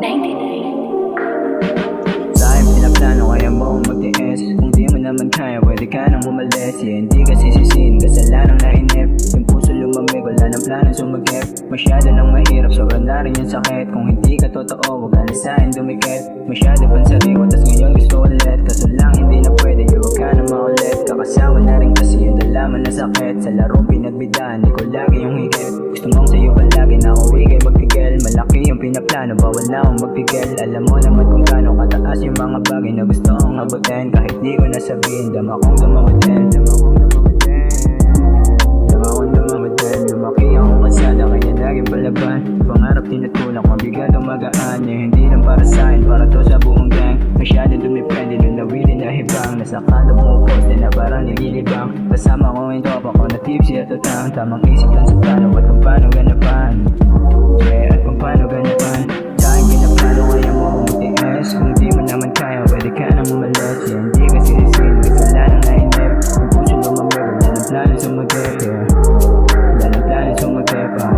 Sa akin pinaplano kaya mo akong magtiis. Kung di mo naman kaya pwede ka nang umalis. Hindi ka sisisihin, kasalanang nainip. Yung puso lumamig, wala ng plano sumagip. Masyado nang mahirap, sobrang na rin yung sakit. Kung hindi ka totoo, wag ka na sa'kin dumikit. Masyado pansariwa, tas ngayon gusto ulit. Kaso lang hindi na pwede, huwag ka na maulit. Kakasawa na rin kasi yung dalaman na sakit. Sa laro pinagbidaan, di ko lagi yung higit. Gusto mong sa'yo palagi na ako ikay magtigil. Malaki yung pinaplano, bawal na akong magpigil. Alam mo naman kung gaano kataas yung mga bagay na gusto kong abutin. Kahit di ko nasabihin, dama kong dumawatin. Lumaki akong kasada, kaya laging palaban. Pangarap tinutulak, mabigat ang magaan. Hindi lang para sa'kin, para to sa buong gang. Masyado dumipende, nung nawili na hibang. Nasa kanto mo poste na parang nililibang. Kasama ko yung tropa ko na tipsy at utang. Tamang isip lang sa plano at kung paano ganapan. At kung paano ganapan. Sa'kin pinaplano kaya mo akong magtiis. Kung di mo naman kaya, pwede ka nang umalis. Hindi ka sisisin, kasalanang nainip. Kung puso lumamig, wala ng plano sumagip.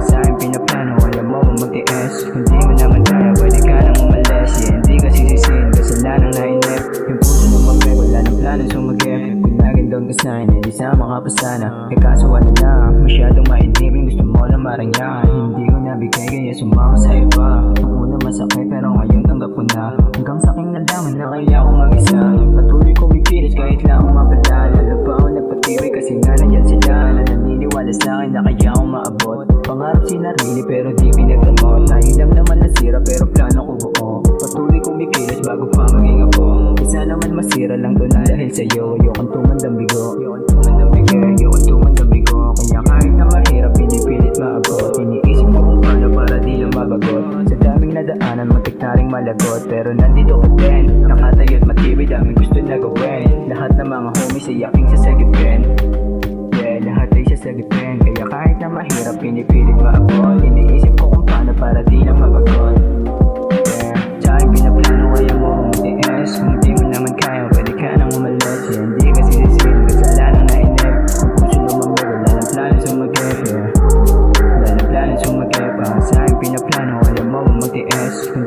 Sa'kin pinaplano kaya mo akong magtiis. Kung di mo naman kaya, pwede ka nang umalis. Hindi ka sisisin, kasalanang nainip. Yung puso lumamig, wala ng plano sumagip. Kung naging doon ka sa'kin, hindi sama ka pa sana. Eh kaso ano na, masyadong mainipin. Gusto mo lang marangyan. Hindi ko nabigay kaya sumama sa iba. Ang una masakit pero ngayon tanggap ko na. Hanggang sa aking nalaman na kaya ako mag-isa. Patuloy kong ipilit kahit lang ako mapalala. Lalo pa ako nagpatibay kasi nga nandyan sila. Na naniniwala sa'kin na kaya ako maabot. Pangarap sinarili pero di pinagdamot. Tayo lang naman nasira pero plano ko buo. Patuloy kong ipilit bago pa maging ako. Isa naman masira lang to na dahil sa'yo. Ayokong tumandang bigo. Ayokong tumandang bigo. Kaya kahit na mahirap pinipilit maabot. Iniisip ko kung paano para di lumabagot. Sa daming nadaanan muntik na ring malagot. Pero nandito ko din, nakatayo't matibay, daming gusto na gawin. Lahat ng mga homies ay aking sasagipin. Lahat ay sasagipin. Kaya kahit na mahirap pinipilit maabot. Iniisip ko kung paano para di lang mabagot. Sa'kin pinaplano kaya mo akong magtiis. Kung di mo naman kaya pwede ka nang umalis. Hindi ka sisisin, kasalanang nainip. Kung puso lumamig, wala ng plano sumagip. Wala ng plano sumagip. Sa'kin pinaplano kaya mo akong magtiis. Kung